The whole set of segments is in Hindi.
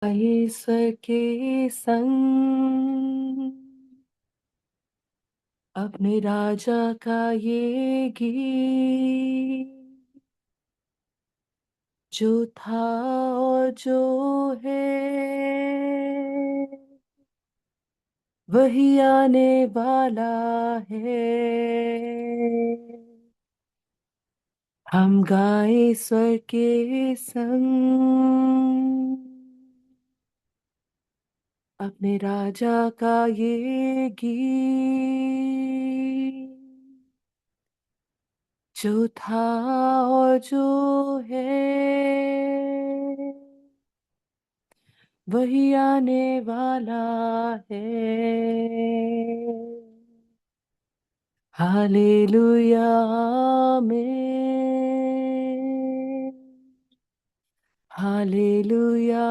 ईश्वर के संग अपने राजा का ये गीत जो था और जो है वही आने वाला है। हम गाएं स्वर के संग अपने राजा का ये गीत जो था और जो है वही आने वाला है। हालेलुया आमीन। हालेलुया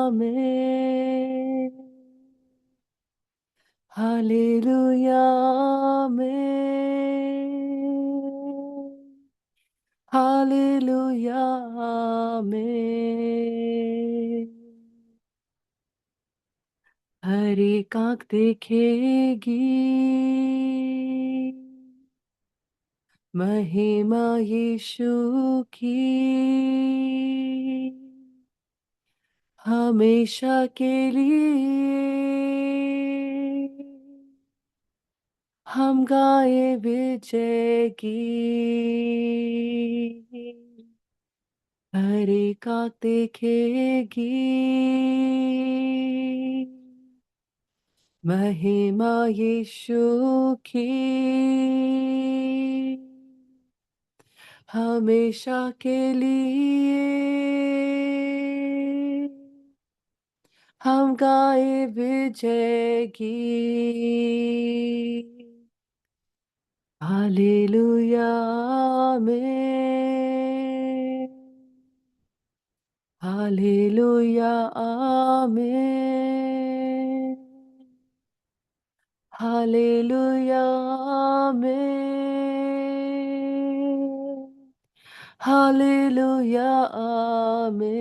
आमीन। हालेलुया आमीन। हालेलुया आमीन। हर एक आँख देखेगी महिमा यीशु की हमेशा के लिए। हम गाए विजय गीत। हर एक आँख देखेगी महिमा यीशु की हमेशा के लिए। हम गाए विजय गीत। हालेलुया आमीन। हालेलुया आमीन। हालेलुया आमीन। हालेलुया आमीन।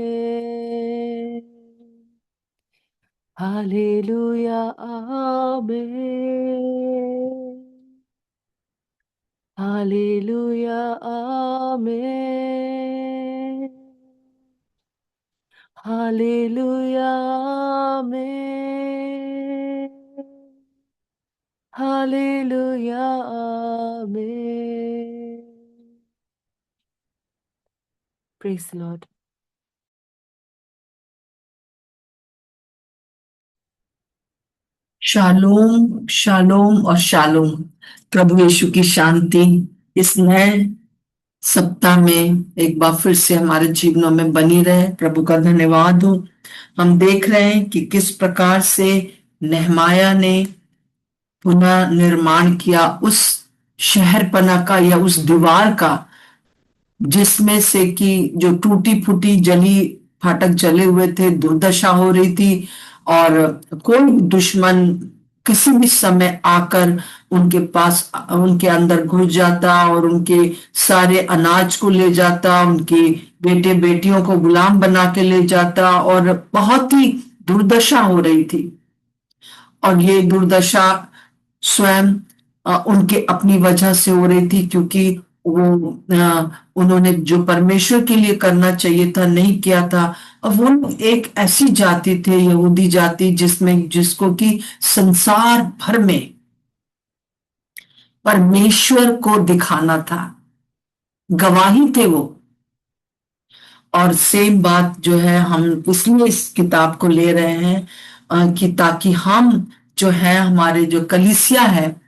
हालेलुया आमीन। हालेलुया आमीन। हालेलुया आमीन। हालेलुया आमीन। Praise the Lord. Shalom shalom और शालोम। प्रभु यीशु की शांति इस नए सप्ताह में एक बार फिर से हमारे जीवनों में बनी रहे। प्रभु का धन्यवाद हो। हम देख रहे हैं कि किस प्रकार से नेहमाया ने पुनः निर्माण किया उस शहरपना का या उस दीवार का जिसमें से कि जो टूटी फूटी जली फाटक जले हुए थे, दुर्दशा हो रही थी और कोई भी दुश्मन किसी भी समय आकर उनके पास उनके अंदर घुस जाता और उनके सारे अनाज को ले जाता, उनके बेटे बेटियों को गुलाम बना के ले जाता और बहुत ही दुर्दशा हो रही थी। और ये दुर्दशा स्वयं उनके अपनी वजह से हो रही थी, क्योंकि उन्होंने जो परमेश्वर के लिए करना चाहिए था नहीं किया था। अब वो एक ऐसी जाति थे, यहूदी जाति, जिसमें जिसको कि संसार भर में परमेश्वर को दिखाना था, गवाही थे वो। और सेम बात जो है हम इसलिए इस किताब को ले रहे हैं कि ताकि हम जो है हमारे जो कलीसिया है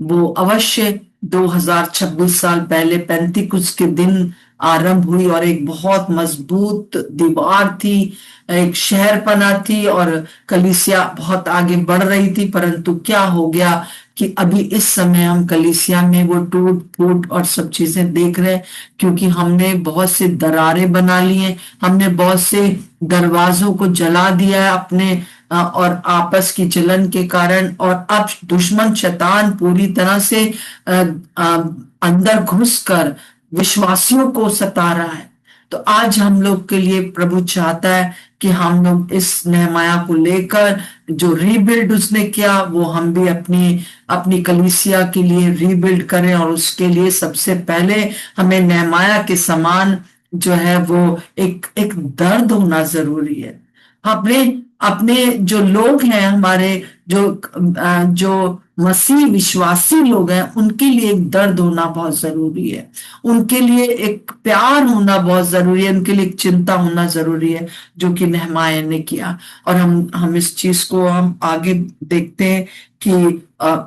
वो अवश्य 2026 साल पहले 35 के दिन आरंभ हुई और एक बहुत मजबूत दीवार थी, एक शहरपना थी और कलीसिया बहुत आगे बढ़ रही थी। परंतु क्या हो गया कि अभी इस समय हम कलीसिया में वो टूट फूट और सब चीजें देख रहे हैं, क्योंकि हमने बहुत से दरारें बना ली हैं, हमने बहुत से दरवाजों को जला दिया है अपने और आपस की जलन के कारण। और अब दुश्मन शैतान पूरी तरह से अंदर घुसकर विश्वासियों को सता रहा है। तो आज हम लोग के लिए प्रभु चाहता है कि हम लोग इस नेहमाया को लेकर जो रीबिल्ड उसने किया वो हम भी अपनी अपनी कलीसिया के लिए रीबिल्ड करें, और उसके लिए सबसे पहले हमें नेहमाया के समान जो है वो एक एक दर्द होना जरूरी है। अपने अपने जो लोग हैं हमारे, जो मसीह विश्वासी लोग हैं, उनके लिए एक दर्द होना बहुत जरूरी है, उनके लिए एक प्यार होना बहुत जरूरी है, उनके लिए एक चिंता होना जरूरी है, जो कि नेहमाया ने किया। और हम इस चीज को हम आगे देखते हैं कि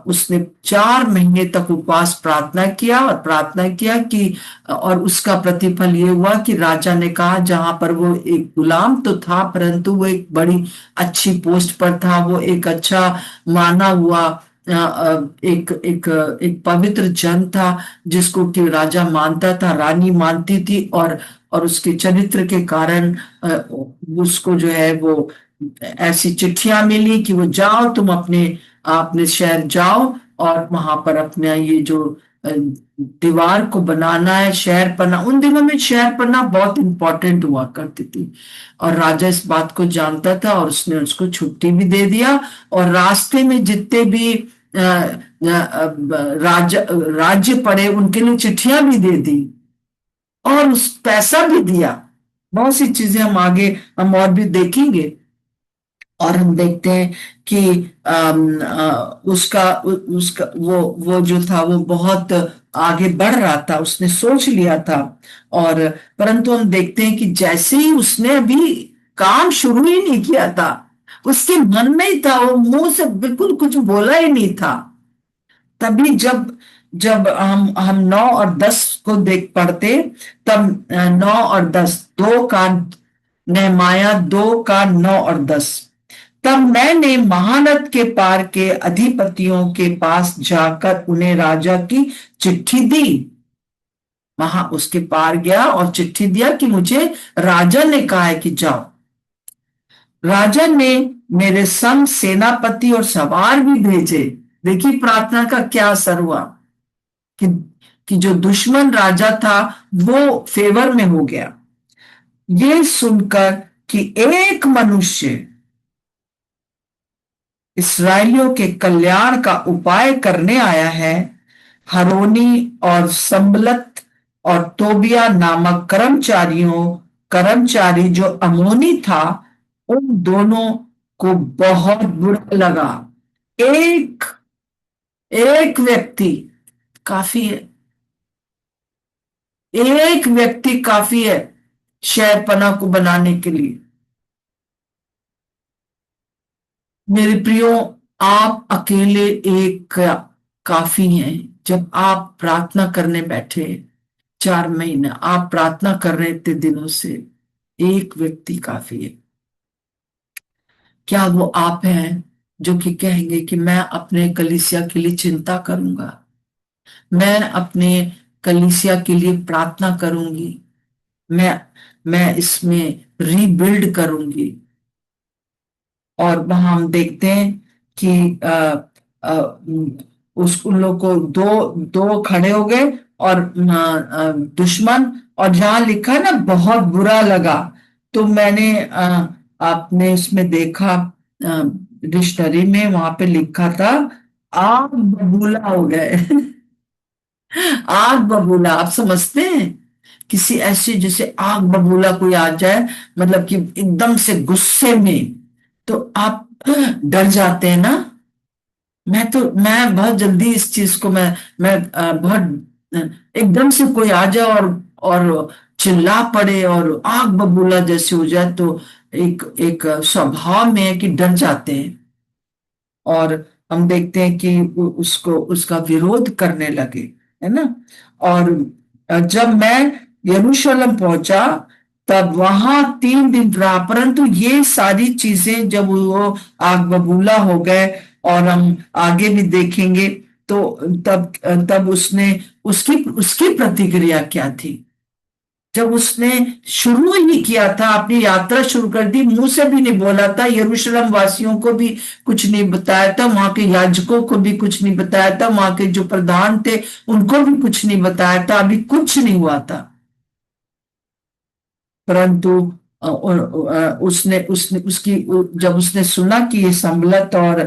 उसने 4 महीने तक उपवास प्रार्थना किया, और प्रार्थना किया कि और उसका प्रतिफल ये हुआ कि राजा ने कहा, जहां पर वो एक गुलाम तो था परंतु वो एक बड़ी अच्छी पोस्ट पर था, वो एक अच्छा माना हुआ एक एक एक पवित्र जन था, जिसको कि राजा मानता था, रानी मानती थी, और उसके चरित्र के कारण उसको जो है वो ऐसी चिट्ठियां मिली कि वो जाओ, तुम अपने अपने शहर जाओ, और वहां पर अपना ये जो दीवार को बनाना है, शहर पना, उन दिनों में शहर पना बहुत इंपॉर्टेंट हुआ करती थी, और राजा इस बात को जानता था, और उसने उसको छुट्टी भी दे दिया, और रास्ते में जितने भी राज्य पड़े उनके लिए चिट्ठियां भी दे दी, और उस पैसा भी दिया। बहुत सी चीजें हम आगे हम और भी देखेंगे, और हम देखते हैं कि उसका वो जो था वो बहुत आगे बढ़ रहा था, उसने सोच लिया था। और परंतु हम देखते हैं कि जैसे ही उसने अभी काम शुरू ही नहीं किया था, उसके मन में ही था, वो मुंह से बिल्कुल कुछ बोला ही नहीं था, तभी जब जब हम 9 और 10 को देख पढ़ते, तब 9 और 10 दो का, नेहमाया 2 का 9 और 10, तब मैंने महानद के पार के अधिपतियों के पास जाकर उन्हें राजा की चिट्ठी दी। वहां उसके पार गया और चिट्ठी दिया कि मुझे राजा ने कहा है कि जाओ। राजा ने मेरे संग सेनापति और सवार भी भेजे। देखिए प्रार्थना का क्या असर हुआ कि कि जो दुश्मन राजा था वो फेवर में हो गया, ये सुनकर कि एक मनुष्य इसराइलियों के कल्याण का उपाय करने आया है। हरोनी और संबलत और तोबिया नामक कर्मचारी जो अमोनी था, उन दोनों को बहुत बुरा लगा। एक एक व्यक्ति काफी है, एक व्यक्ति काफी है शहरपना को बनाने के लिए। मेरे प्रियो, आप अकेले एक काफी हैं। जब आप प्रार्थना करने बैठे, 4 महीने आप प्रार्थना कर रहे इतने दिनों से, एक व्यक्ति काफी है। क्या वो आप हैं जो कि कहेंगे कि मैं अपने कलीसिया के लिए चिंता करूंगा, मैं अपने कलीसिया के लिए प्रार्थना करूंगी, मैं मैं इसमें रीबिल्ड करूंगी। और वहां हम देखते हैं कि उन लोग को दो दो खड़े हो गए, और दुश्मन, और जहां लिखा है ना बहुत बुरा लगा, तो मैंने आपने इसमें देखा डिक्शनरी में वहां पे लिखा था आग बबूला हो गए। आग बबूला, आप समझते हैं? किसी ऐसी जैसे आग बबूला कोई आ जाए, मतलब कि एकदम से गुस्से में, तो आप डर जाते हैं ना। मैं बहुत जल्दी इस चीज को मैं बहुत एकदम से कोई आ जाए और चिल्ला पड़े और आग बबूला जैसे हो जाए, तो एक एक स्वभाव में है कि डर जाते हैं, और हम देखते हैं कि उसको उसका विरोध करने लगे, है ना। और जब मैं यरूशलेम पहुंचा, तब वहां 3 दिन रहा, परंतु ये सारी चीजें जब वो आग बबूला हो गए, और हम आगे भी देखेंगे, तो तब तब उसने उसकी उसकी प्रतिक्रिया क्या थी। जब उसने शुरू ही किया था, अपनी यात्रा शुरू कर दी, मुंह से भी नहीं बोला था, यरूशलेम वासियों को भी कुछ नहीं बताया था, वहां के याजकों को भी कुछ नहीं बताया था, वहां के जो प्रधान थे उनको भी कुछ नहीं बताया था, अभी कुछ नहीं हुआ था, परंतु उसने उसने उसकी जब उसने सुना कि ये संबलत और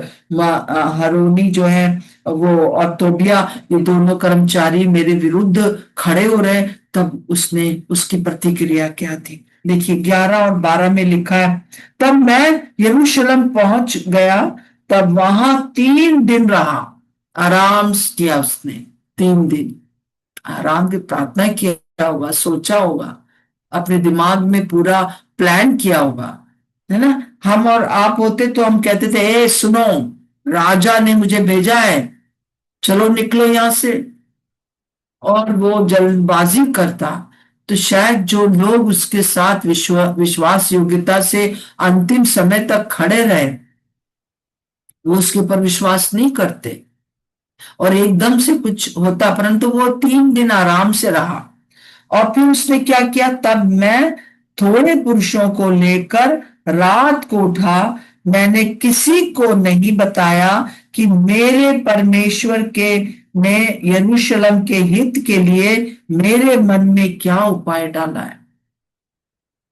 हरोनी जो है वो और तोबिया, ये दोनों कर्मचारी मेरे विरुद्ध खड़े हो रहे हैं, तब उसने उसकी प्रतिक्रिया क्या थी? देखिए 11 और 12 में लिखा है, तब मैं यरूशलेम पहुंच गया, तब वहां 3 दिन रहा। आराम किया उसने 3 दिन, आराम की प्रार्थना किया होगा, सोचा होगा, अपने दिमाग में पूरा प्लान किया होगा, है ना। हम और आप होते तो हम कहते थे, ए सुनो, राजा ने मुझे भेजा है, चलो निकलो यहां से। और वो जल्दबाजी करता तो शायद जो लोग उसके साथ विश्वास योग्यता से अंतिम समय तक खड़े रहे, वो उसके ऊपर विश्वास नहीं करते और एकदम से कुछ होता, परंतु वो 3 दिन आराम से रहा। और फिर उसने क्या किया, तब मैं थोड़े पुरुषों को लेकर रात को उठा, मैंने किसी को नहीं बताया कि मेरे परमेश्वर के ने यरूशलेम के हित के लिए मेरे मन में क्या उपाय डाला है।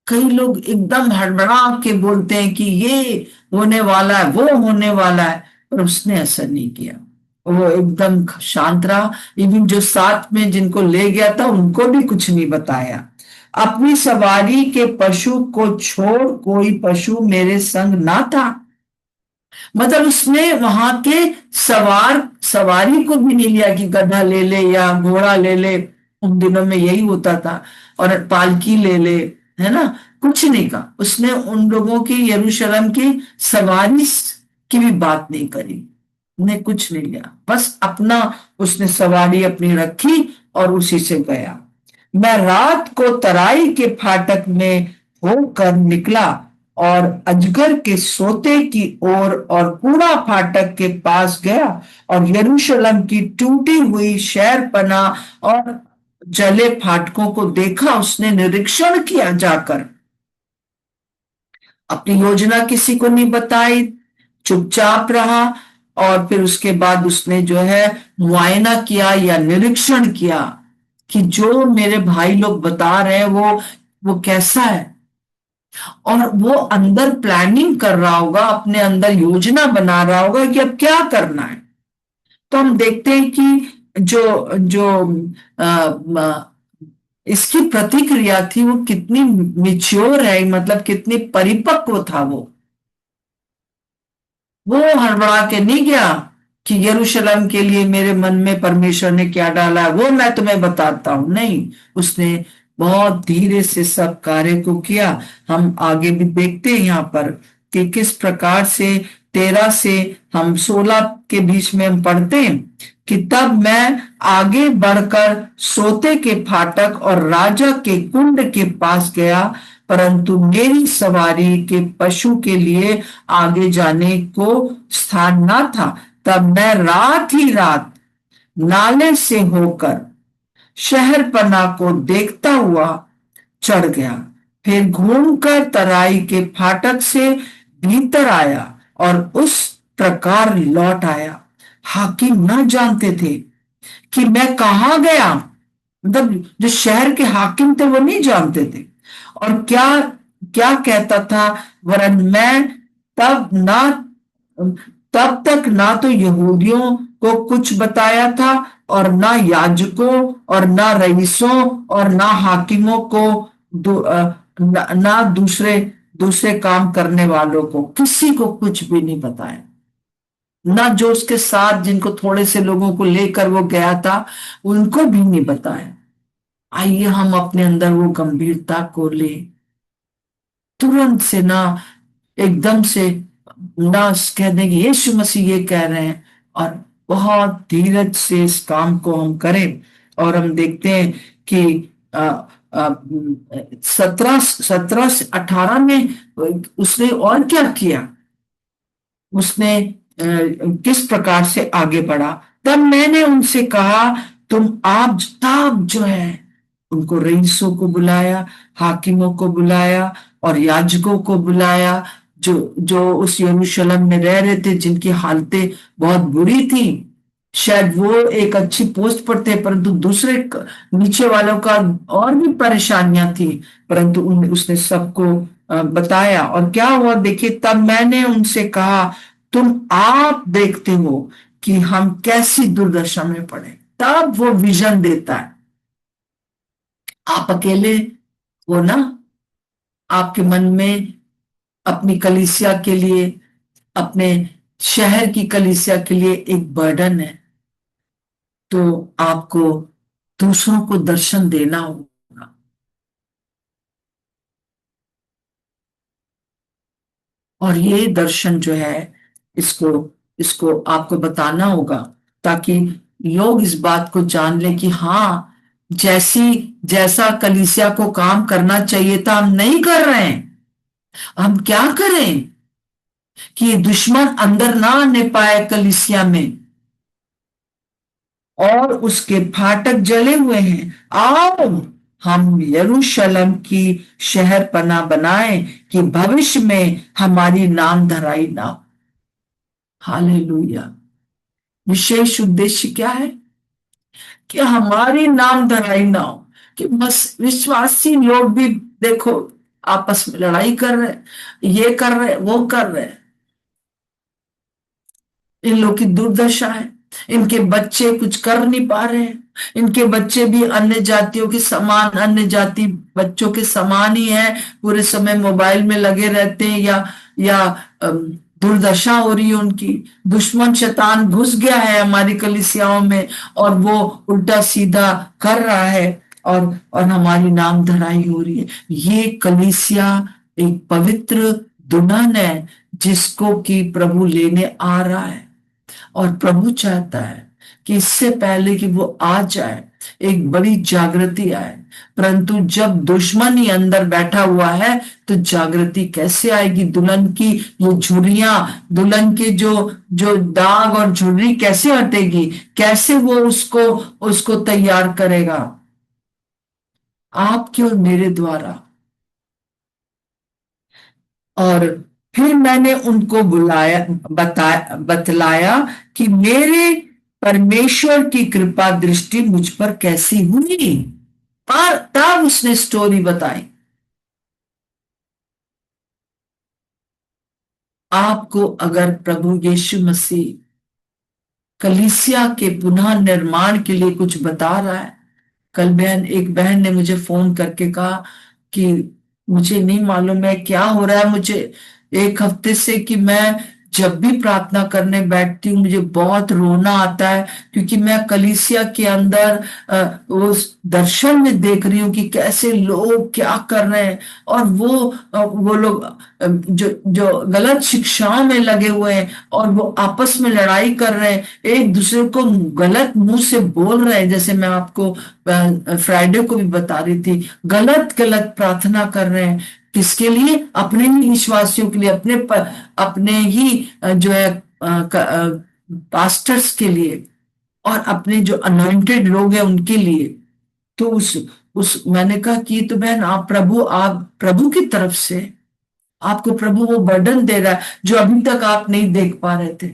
कई लोग एकदम हड़बड़ा के बोलते हैं कि ये होने वाला है, वो होने वाला है, पर उसने असर नहीं किया। वो एकदम शांत रहा। इवन जो साथ में जिनको ले गया था उनको भी कुछ नहीं बताया। अपनी सवारी के पशु को छोड़ कोई पशु मेरे संग ना था। मतलब उसने वहां के सवारी को भी नहीं लिया कि गधा ले ले या घोड़ा ले ले, उन दिनों में यही होता था, और पालकी ले ले, है ना। कुछ नहीं कहा उसने, उन लोगों की यरूशलेम की सवारी की भी बात नहीं करी, ने कुछ नहीं लिया, बस अपना उसने सवारी अपनी रखी और उसी से गया। मैं रात को तराई के फाटक में होकर निकला और अजगर के सोते की ओर और पूरा फाटक के पास गया और यरूशलेम की टूटी हुई शहरपना और जले फाटकों को देखा। उसने निरीक्षण किया जाकर, अपनी योजना किसी को नहीं बताई, चुपचाप रहा। और फिर उसके बाद उसने जो है मुआयना किया या निरीक्षण किया कि जो मेरे भाई लोग बता रहे हैं वो कैसा है। और वो अंदर प्लानिंग कर रहा होगा, अपने अंदर योजना बना रहा होगा कि अब क्या करना है। तो हम देखते हैं कि जो जो इसकी प्रतिक्रिया थी वो कितनी मिच्योर है, मतलब कितनी परिपक्व था वो हड़बड़ा के नहीं गया कि यरूशलेम के लिए मेरे मन में परमेश्वर ने क्या डाला है वो मैं तुम्हें बताता हूं, नहीं। उसने बहुत धीरे से सब कार्य को किया। हम आगे भी देखते हैं यहाँ पर कि किस प्रकार से 13 से हम 16 के बीच में हम पढ़ते हैं कि तब मैं आगे बढ़कर सोते के फाटक और राजा के कुंड के पास गया, परंतु मेरी सवारी के पशु के लिए आगे जाने को स्थान ना था। तब मैं रात ही रात नाले से होकर शहरपना को देखता हुआ चढ़ गया, फिर घूमकर तराई के फाटक से भीतर आया और उस प्रकार लौट आया। हाकिम न जानते थे कि मैं कहाँ गया, मतलब जो शहर के हाकिम थे वो नहीं जानते थे। और क्या क्या कहता था, वरन मैं तब ना तब तक ना तो यहूदियों को कुछ बताया था और ना याजकों और ना रईसों और ना हाकिमों को ना दूसरे दूसरे काम करने वालों को, किसी को कुछ भी नहीं बताया। ना जो उसके साथ जिनको थोड़े से लोगों को लेकर वो गया था उनको भी नहीं बताया। आइए हम अपने अंदर वो गंभीरता को ले, तुरंत से ना, एकदम से ना कह दें कि यीशु मसीह ये कह रहे हैं, और बहुत धीरज से इस काम को हम करें। और हम देखते हैं कि 17 से 18 में उसने और क्या किया, उसने किस प्रकार से आगे बढ़ा। तब मैंने उनसे कहा, तुम आप तब जो है उनको रईसों को बुलाया, हाकिमों को बुलाया और याजकों को बुलाया, जो जो उस यरूशलेम में रह रहे थे, जिनकी हालतें बहुत बुरी थी, शायद वो एक अच्छी पोस्ट पर थे, परंतु दूसरे नीचे वालों का और भी परेशानियां थी, परंतु उसने सबको बताया। और क्या हुआ देखिए, तब मैंने उनसे कहा, तुम आप देखते हो कि हम कैसी दुर्दशा में पड़े। तब वो विजन देता है। आप अकेले हो ना, आपके मन में अपनी कलीसिया के लिए, अपने शहर की कलीसिया के लिए एक बर्डन है, तो आपको दूसरों को दर्शन देना होगा। और ये दर्शन जो है, इसको इसको आपको बताना होगा, ताकि लोग इस बात को जान लें कि हाँ, जैसी जैसा कलीसिया को काम करना चाहिए था हम नहीं कर रहे हैं। हम क्या करें कि दुश्मन अंदर ना आने पाए कलीसिया में, और उसके फाटक जले हुए हैं। आओ हम यरूशलेम की शहर पना बनाएं कि भविष्य में हमारी नाम धराई ना हो। हालेलुया। विशेष उद्देश्य क्या है? कि हमारी नाम धराई ना हो, कि बस विश्वासी लोग भी देखो आपस में लड़ाई कर रहे हैं, ये कर रहे हैं, वो कर रहे हैं। इन लोग की दुर्दशा है। इनके बच्चे कुछ कर नहीं पा रहे हैं। इनके बच्चे भी अन्य जातियों के समान, अन्य जाति बच्चों के समान ही है, पूरे समय मोबाइल में लगे रहते हैं, या अम, दुर्दशा हो रही है उनकी। दुश्मन शैतान घुस गया है हमारी कलीसियाओं में, और वो उल्टा सीधा कर रहा है, और हमारी नाम धराई हो रही है। ये कलीसिया एक पवित्र दुल्हन है, जिसको कि प्रभु लेने आ रहा है। और प्रभु चाहता है कि इससे पहले कि वो आ जाए, एक बड़ी जागृति आए। परंतु जब दुश्मन ही अंदर बैठा हुआ है, तो जागृति कैसे आएगी? दुल्हन की ये झुर्रियां, दुल्हन के जो जो दाग और झुर्री कैसे हटेगी? कैसे वो उसको उसको तैयार करेगा? आपके और मेरे द्वारा। और फिर मैंने उनको बतलाया कि मेरे परमेश्वर की कृपा दृष्टि मुझ पर कैसी हुई। और तब उसने स्टोरी बताई। आपको अगर प्रभु यीशु मसीह कलीसिया के पुनः निर्माण के लिए कुछ बता रहा है। कल एक बहन ने मुझे फोन करके कहा कि मुझे नहीं मालूम है क्या हो रहा है, मुझे एक हफ्ते से कि मैं जब भी प्रार्थना करने बैठती हूँ मुझे बहुत रोना आता है, क्योंकि मैं कलीसिया के अंदर उस दर्शन में देख रही हूँ कि कैसे लोग क्या कर रहे हैं। और वो लोग जो जो गलत शिक्षाओं में लगे हुए हैं, और वो आपस में लड़ाई कर रहे हैं, एक दूसरे को गलत मुंह से बोल रहे हैं। जैसे मैं आपको फ्राइडे को भी बता रही थी, गलत गलत प्रार्थना कर रहे हैं। किसके लिए? अपने ही विश्वासियों के लिए, अपने ही जो है पास्टर्स के लिए, और अपने जो अनॉइंटेड लोग हैं उनके लिए। तो उस मैंने कहा कि तो बहन, आप प्रभु की तरफ से आपको प्रभु वो बर्डन दे रहा है जो अभी तक आप नहीं देख पा रहे थे।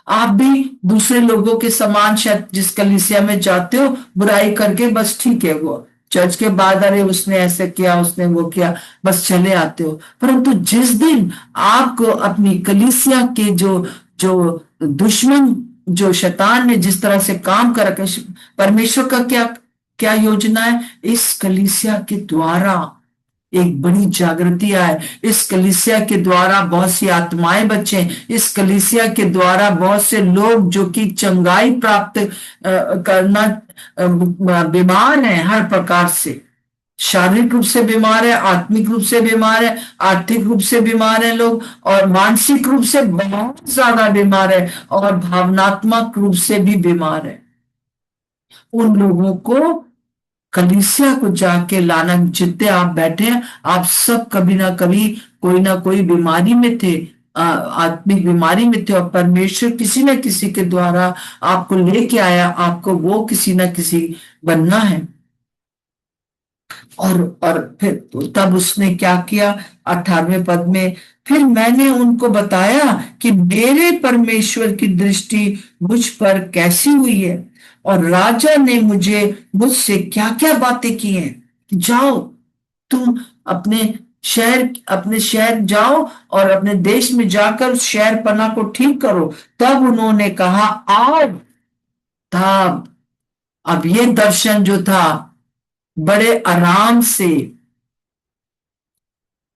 आप भी दूसरे लोगों के समान शायद जिस कलीसिया में जाते हो, बुराई करके बस ठीक है, वो चर्च के बाद अरे उसने ऐसे किया, उसने वो किया, बस चले आते हो। परंतु जिस दिन आपको अपनी कलीसिया के जो जो दुश्मन, जो शैतान ने जिस तरह से काम कर रखा है, परमेश्वर का क्या क्या योजना है? इस कलीसिया के द्वारा एक बड़ी जागृति आए, इस कलीसिया के द्वारा बहुत सी आत्माएं बचे, इस कलीसिया के द्वारा बहुत से लोग जो कि चंगाई प्राप्त करना, बीमार हैं हर प्रकार से, शारीरिक रूप से बीमार है, आत्मिक रूप से बीमार है, आर्थिक रूप से बीमार है लोग, और मानसिक रूप से बहुत ज्यादा बीमार है, और भावनात्मक रूप से भी बीमार है। उन लोगों को कलीसिया को जाके लाना। जितने आप बैठे हैं, आप सब कभी ना कोई बीमारी में थे, आत्मिक बीमारी में थे, और परमेश्वर किसी न किसी के द्वारा आपको लेके आया। आपको वो किसी न किसी बनना है। और फिर तब उसने क्या किया, 18वें पद में, फिर मैंने उनको बताया कि मेरे परमेश्वर की दृष्टि मुझ पर कैसी हुई है और राजा ने मुझसे क्या क्या बातें की हैं। जाओ, तुम अपने शहर जाओ और अपने देश में जाकर उस शहर पना को ठीक करो। तब उन्होंने कहा, आओ। तब अब ये दर्शन जो था, बड़े आराम से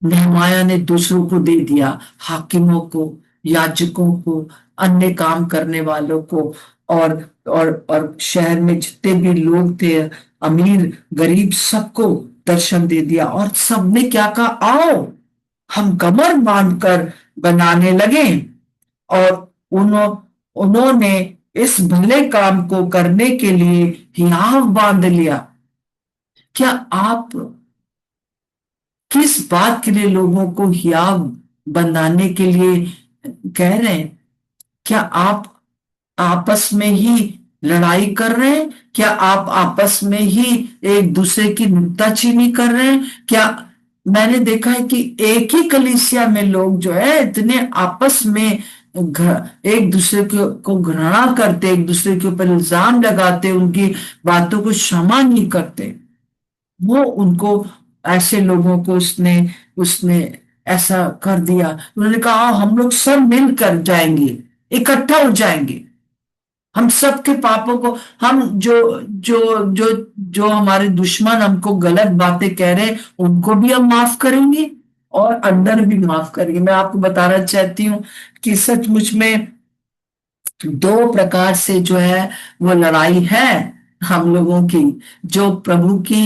नेहमाया ने दूसरों को दे दिया, हाकिमों को, याजकों को, अन्य काम करने वालों को, और और शहर में जितने भी लोग थे, अमीर गरीब, सबको दर्शन दे दिया। और सबने क्या कहा, आओ हम कमर बांधकर बनाने लगे। और उन्होंने इस भले काम को करने के लिए हियाव बांध लिया। क्या आप किस बात के लिए लोगों को हियाव बनाने के लिए कह रहे हैं? क्या आप आपस में ही लड़ाई कर रहे हैं? क्या आप आपस में ही एक दूसरे की नुक्ताचीनी कर रहे हैं? क्या मैंने देखा है कि एक ही कलीसिया में लोग जो है इतने आपस में एक दूसरे को घृणा करते, एक दूसरे के ऊपर इल्जाम लगाते, उनकी बातों को क्षमा नहीं करते। वो उनको, ऐसे लोगों को उसने उसने ऐसा कर दिया। उन्होंने कहा, "आओ, हम लोग सब मिलकर जाएंगे, इकट्ठा हो जाएंगे, हम सबके पापों को, हम जो हमारे दुश्मन हमको गलत बातें कह रहे हैं उनको भी हम माफ करेंगे और अंदर भी माफ करेंगे।" मैं आपको बताना चाहती हूँ कि सचमुच में दो प्रकार से जो है वो लड़ाई है हम लोगों की। जो प्रभु की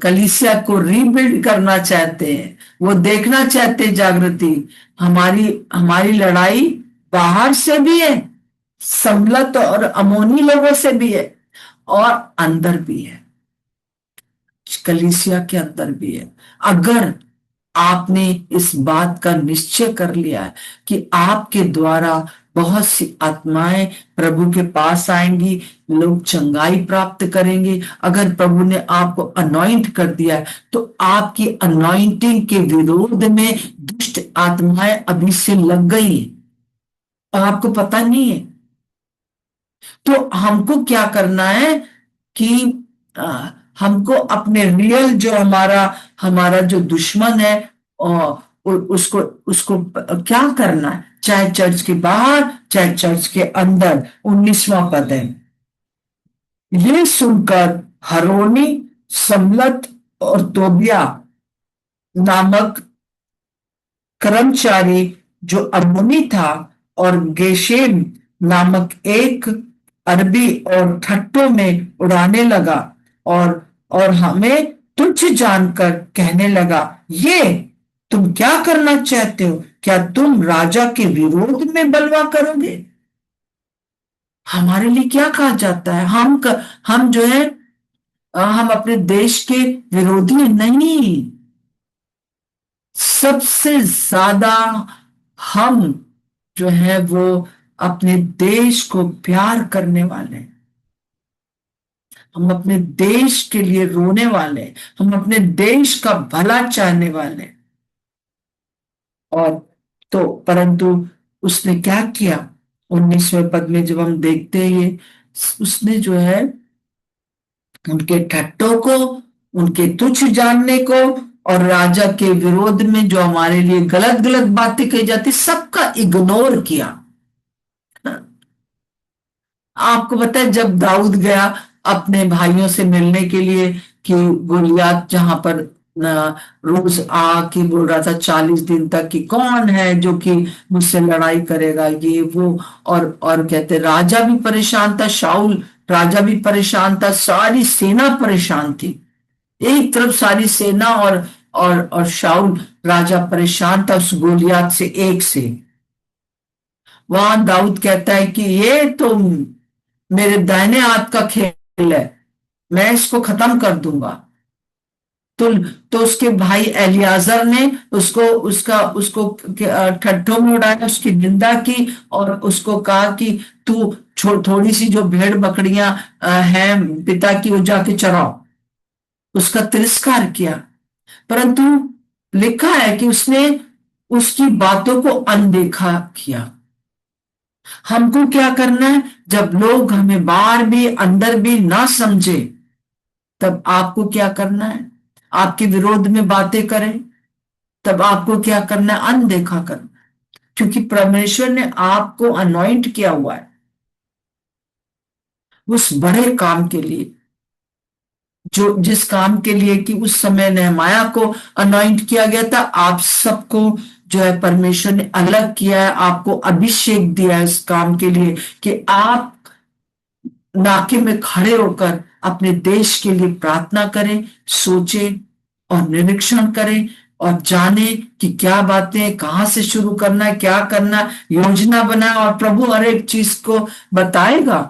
कलीसिया को रीबिल्ड करना चाहते हैं, वो देखना चाहते हैं जागृति। हमारी हमारी लड़ाई बाहर से भी है, सम्मत और अमोनी लोगों से भी है, और अंदर भी है, कलीसिया के अंदर भी है। अगर आपने इस बात का निश्चय कर लिया है कि आपके द्वारा बहुत सी आत्माएं प्रभु के पास आएंगी, लोग चंगाई प्राप्त करेंगे, अगर प्रभु ने आपको अनॉइंट कर दिया है, तो आपकी अनॉइंटिंग के विरोध में दुष्ट आत्माएं अभी से लग गई हैं और आपको पता नहीं है। तो हमको क्या करना है कि हमको अपने रियल जो हमारा हमारा जो दुश्मन है, उसको उसको क्या करना है, चाहे चर्च के बाहर चाहे चर्च के अंदर। 19वां पद है, ये सुनकर हरोनी, सम्मत और तोबिया नामक कर्मचारी जो अम्मोनी था, और गेशेम नामक एक अरबी, और ठट्टों में उड़ाने लगा, और हमें तुच्छ जानकर कहने लगा, ये तुम क्या करना चाहते हो? क्या तुम राजा के विरोध में बलवा करोगे? हमारे लिए क्या कहा जाता है? हम जो है, हम अपने देश के विरोधी नहीं, सबसे ज्यादा हम जो है वो अपने देश को प्यार करने वाले हैं। हम अपने देश के लिए रोने वाले हैं, हम अपने देश का भला चाहने वाले हैं। और तो परंतु उसने क्या किया? 19वें पद में जब हम देखते हैं ये, उसने जो है उनके ठट्टों को, उनके तुच्छ जानने को, और राजा के विरोध में जो हमारे लिए गलत गलत बातें कही जाती, सबका इग्नोर किया। आपको पता है, जब दाऊद गया अपने भाइयों से मिलने के लिए, कि गोलियात जहां पर रोज कि बोल रहा था 40 दिन तक कि कौन है जो कि मुझसे लड़ाई करेगा, ये वो, और कहते राजा भी परेशान था, शाऊल राजा भी परेशान था, सारी सेना परेशान थी। एक तरफ सारी सेना और शाऊल राजा परेशान था उस गोलियात से, एक से। वहां दाऊद कहता है कि ये तो मेरे दाहिने हाथ का खेल है, मैं इसको खत्म कर दूंगा। तो तो उसके भाई एलियाजर ने उसको ठट्ठों में उड़ाया, उसकी निंदा की, और उसको कहा कि तू थोड़ी सी जो भेड़ बकरियां हैं पिता की, वो जाके चराओ। उसका तिरस्कार किया, परंतु लिखा है कि उसने उसकी बातों को अनदेखा किया। हमको क्या करना है? जब लोग हमें बाहर भी अंदर भी ना समझे, तब आपको क्या करना है? आपके विरोध में बातें करें, तब आपको क्या करना है? अनदेखा करना। क्योंकि परमेश्वर ने आपको अनॉइंट किया हुआ है उस बड़े काम के लिए, जो जिस काम के लिए कि उस समय नेहमाया को अनॉइंट किया गया था, आप सबको जो है परमेश्वर ने अलग किया है, आपको अभिषेक दिया है इस काम के लिए कि आप नाके में खड़े होकर अपने देश के लिए प्रार्थना करें, सोचें और निरीक्षण करें और जाने कि क्या बातें कहां से शुरू करना है, क्या करना है, योजना बनाए। और प्रभु हर एक चीज को बताएगा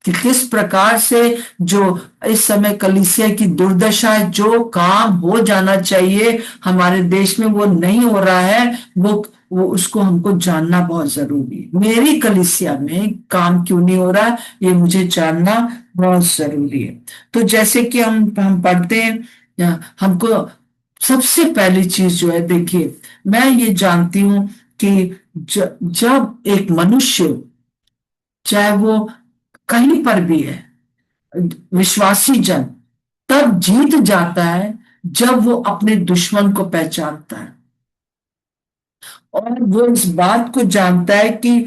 कि किस प्रकार से जो इस समय कलीसिया की दुर्दशा है, जो काम हो जाना चाहिए हमारे देश में वो नहीं हो रहा है, वो उसको हमको जानना बहुत जरूरी है। मेरी कलीसिया में काम क्यों नहीं हो रहा है, ये मुझे जानना बहुत जरूरी है। तो जैसे कि हम पढ़ते हैं, हमको सबसे पहली चीज जो है, देखिए मैं ये जानती हूं कि जब एक मनुष्य, चाहे वो कहीं पर भी है, विश्वासी जन तब जीत जाता है जब वो अपने दुश्मन को पहचानता है और वो इस बात को जानता है कि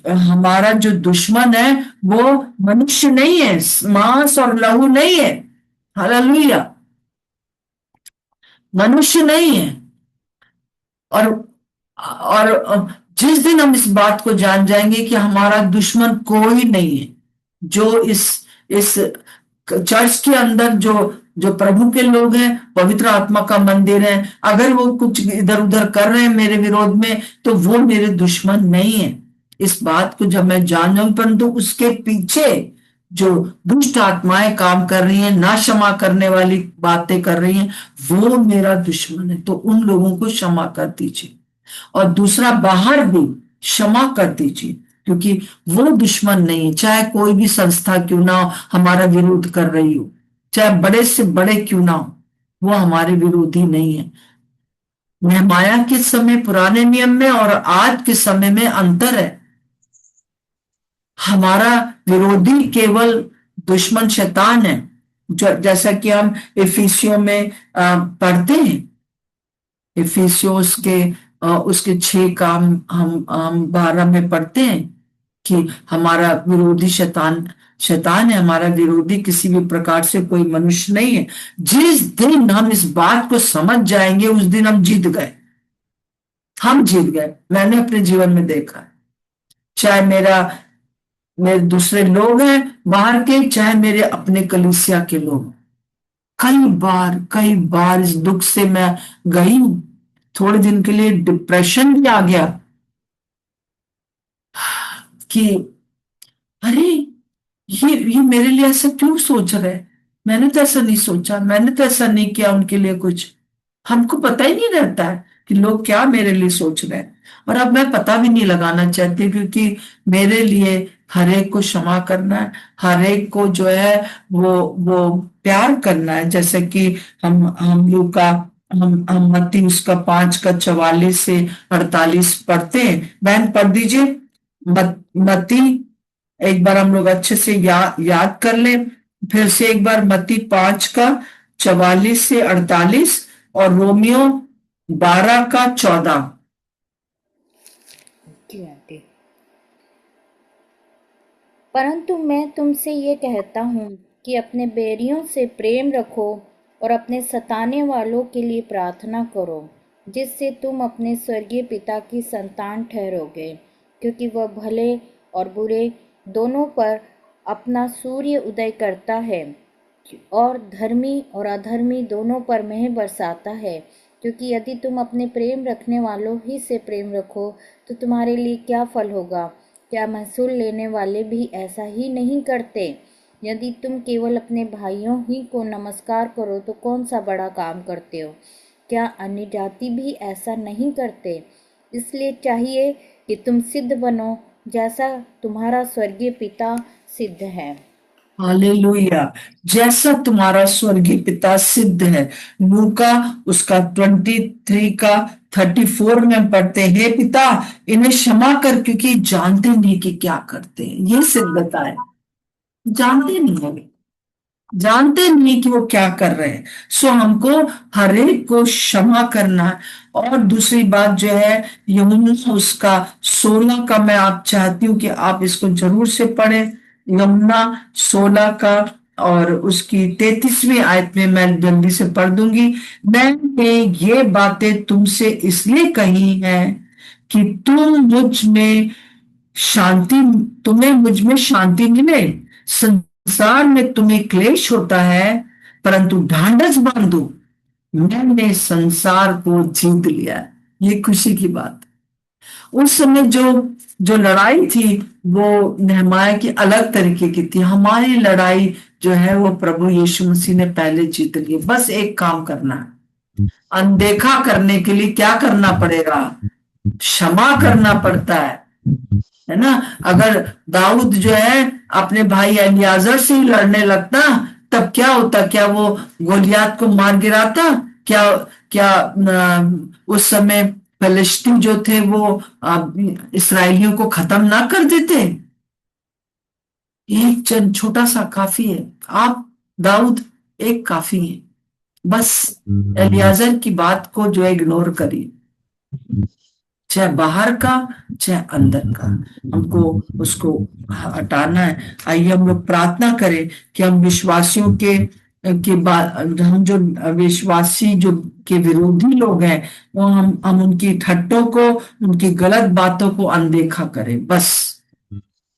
हमारा जो दुश्मन है वो मनुष्य नहीं है, मांस और लहू नहीं है। हालेलुया। मनुष्य नहीं है। और जिस दिन हम इस बात को जान जाएंगे कि हमारा दुश्मन कोई नहीं है, जो इस चर्च के अंदर जो जो प्रभु के लोग हैं, पवित्र आत्मा का मंदिर है, अगर वो कुछ इधर उधर कर रहे हैं मेरे विरोध में, तो वो मेरे दुश्मन नहीं है। इस बात को जब मैं जान जाऊं, परंतु उसके पीछे जो दुष्ट आत्माएं काम कर रही हैं, ना क्षमा करने वाली बातें कर रही हैं, वो मेरा दुश्मन है, तो उन लोगों को क्षमा कर दीजिए। और दूसरा, बाहर भी क्षमा कर दीजिए, क्योंकि वो दुश्मन नहीं है। चाहे कोई भी संस्था क्यों ना हो हमारा विरोध कर रही हो, चाहे बड़े से बड़े क्यों ना हो, वो हमारे विरोधी नहीं है। नेहमाया के समय पुराने नियम में और आज के समय में अंतर है। हमारा विरोधी केवल दुश्मन शैतान है, जो जैसा कि हम इफिसियों में पढ़ते हैं। इफिसियोस के उसके 6 काम हम 12 में पढ़ते हैं कि हमारा विरोधी शैतान शैतान है, हमारा विरोधी किसी भी प्रकार से कोई मनुष्य नहीं है। जिस दिन हम इस बात को समझ जाएंगे, उस दिन हम जीत गए। हम जीत गए। मैंने अपने जीवन में देखा है, चाहे मेरे दूसरे लोग हैं बाहर के, चाहे मेरे अपने कलीसिया के लोग। कई बार इस दुख से मैं गई हूं। थोड़े दिन के लिए डिप्रेशन भी आ गया कि अरे ये मेरे लिए ऐसा क्यों सोच रहे हैं, मैंने तो ऐसा नहीं सोचा, मैंने तो ऐसा नहीं किया उनके लिए कुछ। हमको पता ही नहीं रहता है कि लोग क्या मेरे लिए सोच रहे हैं। और अब मैं पता भी नहीं लगाना चाहती, क्योंकि मेरे लिए हर एक को क्षमा करना है, हर एक को जो है वो प्यार करना है। जैसे कि हम लोग का हम मत्ती उसका 5 का 44 से 48 पढ़ते हैं। बहन पढ़ दीजिए। मत्ती, एक बार हम लोग अच्छे से याद कर ले, फिर से एक बार। मत्ती 5 का 44 से 48 और रोमियो 12 का 14। जी आंटी। परंतु मैं तुमसे ये कहता हूँ कि अपने बैरियों से प्रेम रखो और अपने सताने वालों के लिए प्रार्थना करो, जिससे तुम अपने स्वर्गीय पिता की संतान ठहरोगे, क्योंकि वह भले और बुरे दोनों पर अपना सूर्य उदय करता है और धर्मी और अधर्मी दोनों पर मेंह बरसाता है। क्योंकि यदि तुम अपने प्रेम रखने वालों ही से प्रेम रखो तो तुम्हारे लिए क्या फल होगा? क्या महसूल लेने वाले भी ऐसा ही नहीं करते? यदि तुम केवल अपने भाइयों ही को नमस्कार करो तो कौन सा बड़ा काम करते हो? क्या अन्य जाति भी ऐसा नहीं करते? इसलिए चाहिए कि तुम सिद्ध बनो, जैसा तुम्हारा स्वर्गीय पिता सिद्ध है। हालेलुया। जैसा तुम्हारा स्वर्गीय पिता सिद्ध है। लूका उसका 23 का 34 में पढ़ते हैं, हे पिता इन्हें क्षमा कर क्योंकि जानते नहीं कि क्या करते हैं। ये सिद्धता है, जानते नहीं है, जानते नहीं कि वो क्या कर रहे हैं। सो हमको हर एक को क्षमा करना है। और दूसरी बात जो है, यमुना उसका 16 का मैं आप चाहती हूँ कि आप इसको जरूर से पढ़ें। यमुना 16 का और उसकी 33वीं आयत में मैं जल्दी से पढ़ दूंगी। मैंने ये बातें तुमसे इसलिए कही हैं कि शांति तुम्हें मुझ में शांति मिले। संसार में तुम्हें क्लेश होता है, परंतु ढांढस बांधो, मैंने संसार को जीत लिया। ये खुशी की बात। उस समय जो जो लड़ाई थी वो नेहमाया की अलग तरीके की थी। हमारी लड़ाई जो है वो प्रभु यीशु मसीह ने पहले जीत ली। बस एक काम करना है, अनदेखा करने के लिए क्या करना पड़ेगा? क्षमा करना पड़ता है ना। अगर दाऊद जो है अपने भाई एलियाजर से ही लड़ने लगता, तब क्या होता? क्या वो गोलियात को मार गिराता? क्या क्या उस समय फिलिस्ती जो थे वो इसराइलियों को खत्म ना कर देते? एक जन छोटा सा काफी है। आप दाऊद एक काफी है। बस एलियाजर की बात को जो इग्नोर करिए, चाहे बाहर का चाहे अंदर का, हमको उसको हटाना है। आइए हम लोग प्रार्थना करें कि हम विश्वासियों के बाद, हम जो विश्वासी जो के विरोधी लोग हैं, वो हम उनकी ठट्टों को, उनकी गलत बातों को अनदेखा करें बस।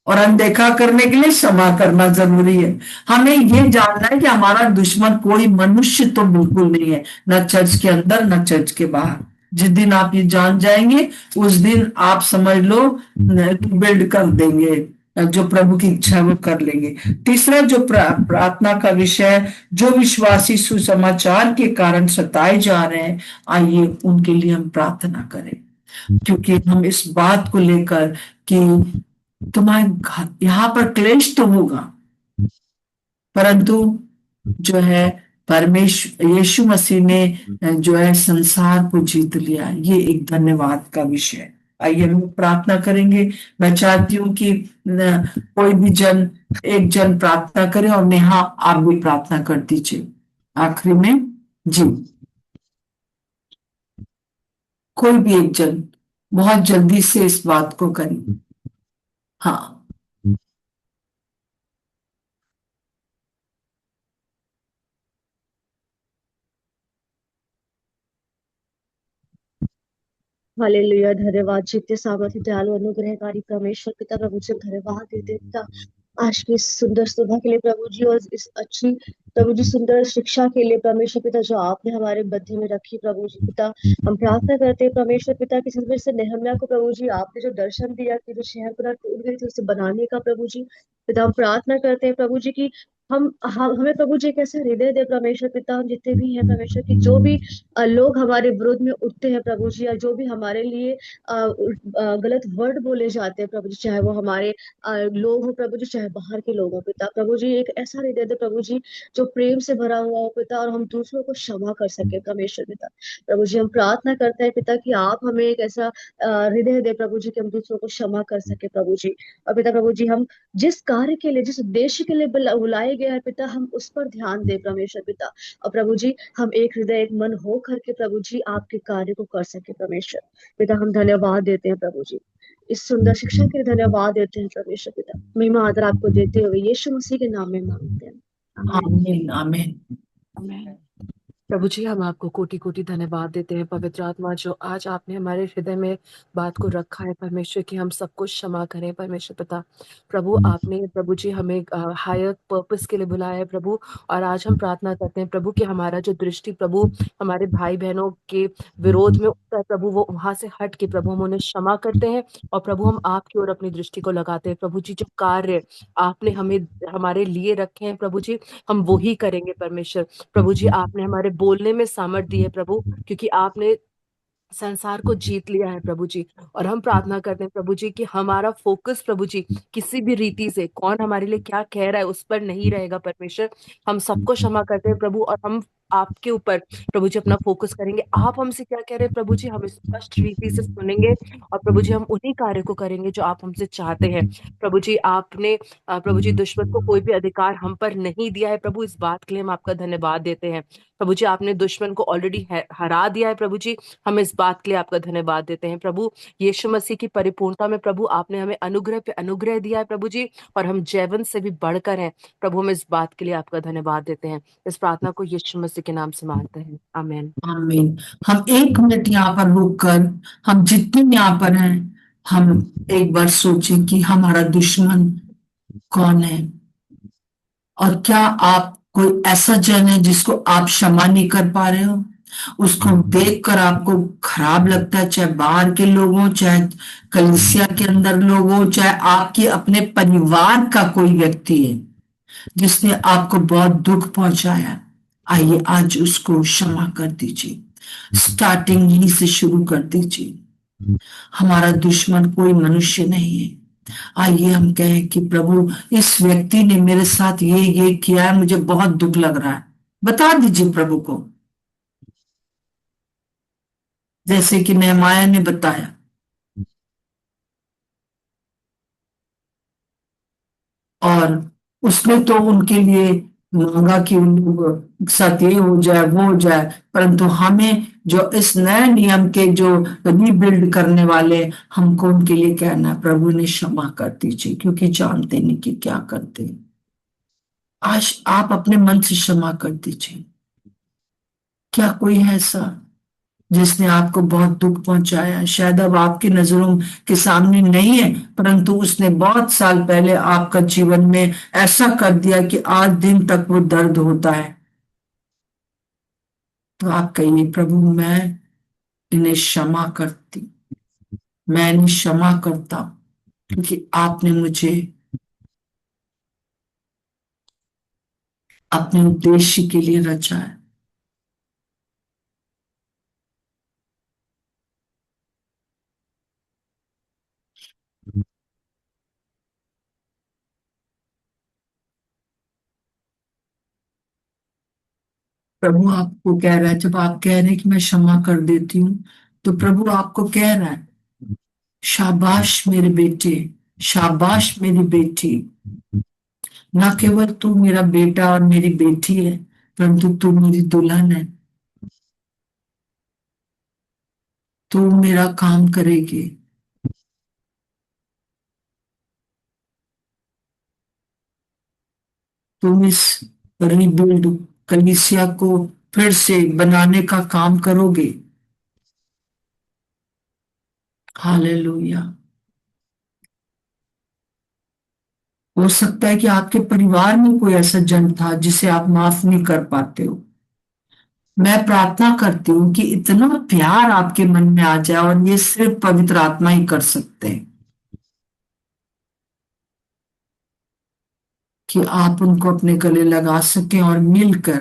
और अनदेखा करने के लिए क्षमा करना जरूरी है। हमें ये जानना है कि हमारा दुश्मन कोई मनुष्य तो बिल्कुल नहीं है, न चर्च के अंदर न चर्च के बाहर। जिस दिन आप ये जान जाएंगे, उस दिन आप समझ लो बिल्ड कर देंगे, जो प्रभु की इच्छा है वो कर लेंगे। तीसरा जो प्रार्थना का विषय है, जो विश्वासी सुसमाचार के कारण सताए जा रहे हैं, आइए उनके लिए हम प्रार्थना करें। क्योंकि हम इस बात को लेकर कि तुम्हारे यहाँ पर क्लेश तो होगा, परंतु जो है परमेश्वर यीशु मसीह ने जो है संसार को जीत लिया। ये एक धन्यवाद का विषय है। आइए हम प्रार्थना करेंगे। मैं चाहती हूँ कि कोई भी जन, एक जन प्रार्थना करे, और नेहा आप भी प्रार्थना कर दीजिए आखिरी में। जी, कोई भी एक जन बहुत जल्दी से इस बात को करें। हाँ। हालेलुया। धन्यवाद जीते सामर्थ्य दयालु अनुग्रहकारी परमेश्वर पिता, प्रभु जी धन्यवाद देते हैं पिता आज की इस सुंदर सुबह के लिए प्रभु जी, और इस अच्छी प्रभु जी सुंदर शिक्षा के लिए परमेश्वर पिता जो आपने हमारे मध्य में रखी प्रभु जी पिता। हम प्रार्थना करते हैं परमेश्वर पिता की, जिस वजह से नेहम्याह को प्रभु जी आपने जो दर्शन दिया कि जो शहर पूरा टूट गई थी उसे बनाने का प्रभु जी पिता, हम प्रार्थना करते हैं प्रभु जी की हम हमें प्रभु जी एक ऐसा हृदय दे परमेश्वर पिता। हम जितने भी हैं परमेश्वर की, जो भी लोग हमारे विरोध में उठते हैं प्रभु जी, या जो भी हमारे लिए गलत वर्ड बोले जाते हैं प्रभु जी, चाहे वो हमारे लोग हो प्रभु जी, चाहे बाहर के लोग हो पिता, प्रभु जी एक ऐसा हृदय दे प्रभु जी जो प्रेम से भरा हुआ हो पिता, और हम दूसरों को क्षमा कर सके परमेश्वर पिता। प्रभु जी हम प्रार्थना करते हैं पिता कि आप हमें एक ऐसा हृदय दे प्रभु जी कि हम दूसरों को क्षमा कर सके प्रभु जी। और पिता प्रभु जी हम जिस कार्य के लिए, जिस उद्देश्य के लिए बुलाए गए हैं पिता, हम उस पर ध्यान दे परमेश्वर पिता। और प्रभु जी हम एक हृदय एक मन हो करके प्रभु जी आपके कार्य को कर सके परमेश्वर पिता। हम धन्यवाद देते हैं प्रभु जी, इस सुंदर शिक्षा के लिए धन्यवाद देते हैं परमेश्वर पिता। महिमा आदर आपको देते हुए यीशु मसीह के नाम में मांगते हैं, आमीन। आमीन आमीन। आमेन। प्रभु जी हम आपको कोटि कोटि धन्यवाद देते हैं पवित्र आत्मा, जो आज आपने हमारे हृदय में बात को रखा है परमेश्वर, कि हम सबको क्षमा करें परमेश्वर पिता। प्रभु आपने प्रभु जी हमें हायर पर्पस के लिए बुलाया है प्रभु, और आज हम प्रार्थना करते हैं प्रभु कि हमारा जो दृष्टि प्रभु हमारे भाई बहनों के विरोध में उठता है प्रभु, वो वहां से हट के प्रभु हम उन्हें क्षमा करते हैं, और प्रभु हम आपकी ओर अपनी दृष्टि को लगाते हैं प्रभु जी। जो कार्य आपने हमें हमारे लिए रखे हैं प्रभु जी, हम वो ही करेंगे परमेश्वर। प्रभु जी आपने हमारे बोलने में सामर्थ दी है प्रभु, क्योंकि आपने संसार को जीत लिया है प्रभु जी। और हम प्रार्थना करते हैं प्रभु जी कि हमारा फोकस प्रभु जी किसी भी रीति से कौन हमारे लिए क्या कह रहा है उस पर नहीं रहेगा परमेश्वर। हम सबको क्षमा करते हैं प्रभु, और हम आपके ऊपर प्रभु जी अपना फोकस करेंगे। आप हमसे क्या कह रहे हैं प्रभु जी, हम स्पष्ट रीति से सुनेंगे, और प्रभु जी हम उन्हीं कार्य को करेंगे जो आप हमसे चाहते हैं। प्रभु जी आपने प्रभु जी दुश्मन को कोई भी अधिकार हम पर नहीं दिया है प्रभु, इस बात के लिए हम आपका धन्यवाद देते हैं। प्रभु जी आपने दुश्मन को ऑलरेडी हरा दिया है प्रभु जी, हम इस बात के लिए आपका धन्यवाद देते हैं प्रभु। यीशु मसीह की परिपूर्णता में प्रभु आपने हमें अनुग्रह पे अनुग्रह दिया है प्रभु जी, और हम जैवन से भी बढ़कर हैं प्रभु। हम इस बात के लिए आपका धन्यवाद देते हैं। इस प्रार्थना को यीशु मसीह के नाम से मांगते हैं, आमीन। आमीन। हम 1 मिनट यहाँ पर रुककर, हम जितने यहाँ पर हैं, हम एक बार सोचें कि हमारा दुश्मन कौन है, और क्या आप कोई ऐसा जन है जिसको आप क्षमा नहीं कर पा रहे हो, उसको देखकर आपको खराब लगता है, चाहे बाहर के लोग हों, चाहे कलीसिया के अंदर लोग हों, चाहे आपके अपने परिवार का कोई व्यक्ति है जिसने आपको बहुत दुख पहुंचाया। आइए आज उसको क्षमा कर दीजिए। स्टार्टिंग ही से शुरू कर दीजिए। हमारा दुश्मन कोई मनुष्य नहीं है। आइए हम कहें कि प्रभु इस व्यक्ति ने मेरे साथ ये किया है, मुझे बहुत दुख लग रहा है। बता दीजिए प्रभु को, जैसे कि नेहमाया ने बताया। और उसने तो उनके लिए मांगा कि उन लोग साथ ये हो जाए वो हो जाए, परंतु हमें जो इस नए नियम के जो रीबिल्ड करने वाले, हमको उनके लिए कहना है प्रभु ने क्षमा कर दीजिए, क्योंकि जानते नहीं कि क्या करते। आज आप अपने मन से क्षमा कर दीजिए। क्या कोई है ऐसा जिसने आपको बहुत दुख पहुंचाया है? शायद अब आपकी नजरों के सामने नहीं है, परंतु उसने बहुत साल पहले आपका जीवन में ऐसा कर दिया कि आज दिन तक वो दर्द होता है। तो आप कहिए प्रभु मैं इन्हें क्षमा करती, मैं इन्हें क्षमा करता हूं, क्योंकि आपने मुझे अपने उद्देश्य के लिए रचा है। प्रभु आपको कह रहा है, जब आप कह रहे हैं कि मैं क्षमा कर देती हूँ, तो प्रभु आपको कह रहा है शाबाश मेरे बेटे, शाबाश मेरी बेटी। ना केवल तू मेरा बेटा और मेरी बेटी है, परंतु तू मेरी दुल्हन है। तू मेरा काम करेगी। तुम इस रीबिल्ड कलीसिया को फिर से बनाने का काम करोगे। हालेलुया। हो सकता है कि आपके परिवार में कोई ऐसा जन था जिसे आप माफ नहीं कर पाते हो। मैं प्रार्थना करती हूँ कि इतना प्यार आपके मन में आ जाए, और ये सिर्फ पवित्र आत्मा ही कर सकते हैं, कि आप उनको अपने गले लगा सकें और मिलकर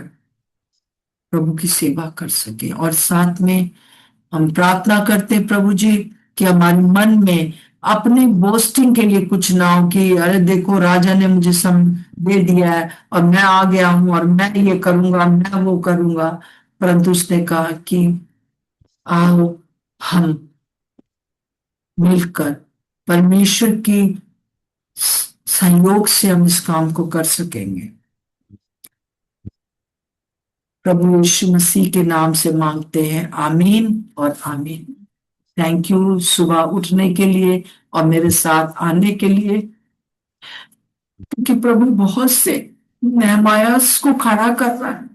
प्रभु की सेवा कर सकें। और साथ में हम प्रार्थना करते हैं प्रभु जी कि हमारे मन में अपनी बोस्टिंग के लिए कुछ ना हो, कि अरे देखो राजा ने मुझे सम दे दिया है और मैं आ गया हूं और मैं ये करूंगा मैं वो करूंगा। परंतु उसने कहा कि आओ हम मिलकर परमेश्वर की सहयोग से हम इस काम को कर सकेंगे। प्रभु यीशु मसीह के नाम से मांगते हैं, आमीन और आमीन। थैंक यू सुबह उठने के लिए और मेरे साथ आने के लिए, क्योंकि प्रभु बहुत से नेहमायास को खड़ा कर रहा है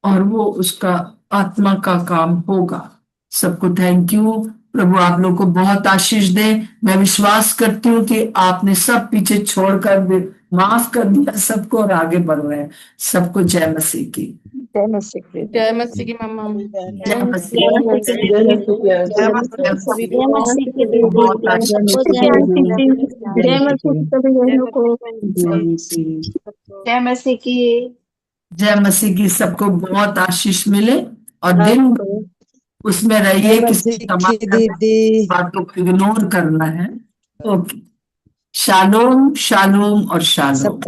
और वो उसका आत्मा का काम होगा। सबको थैंक यू। प्रभु आप लोग को बहुत आशीष दे। मैं विश्वास करती हूँ कि आपने सब पीछे छोड़कर माफ कर दिया सबको और आगे बढ़ रहे हैं। सबको जय मसीह की। जय मसीह की। जय मसीह की मम्मा। जय मसीह जय मसीह की। जय मसीह की। बहुत आशीष की। जय मसीह की सभी बहनों को। जय मसीह की। जय मसीह की। सबको बहुत आशीष मिले और दिन आपको उसमें रहिए, जय किसी मसीह समाज की करना है, दीदी। बातों को इग्नोर करना है। ओके, शालोम शालोम और शालोम। सबको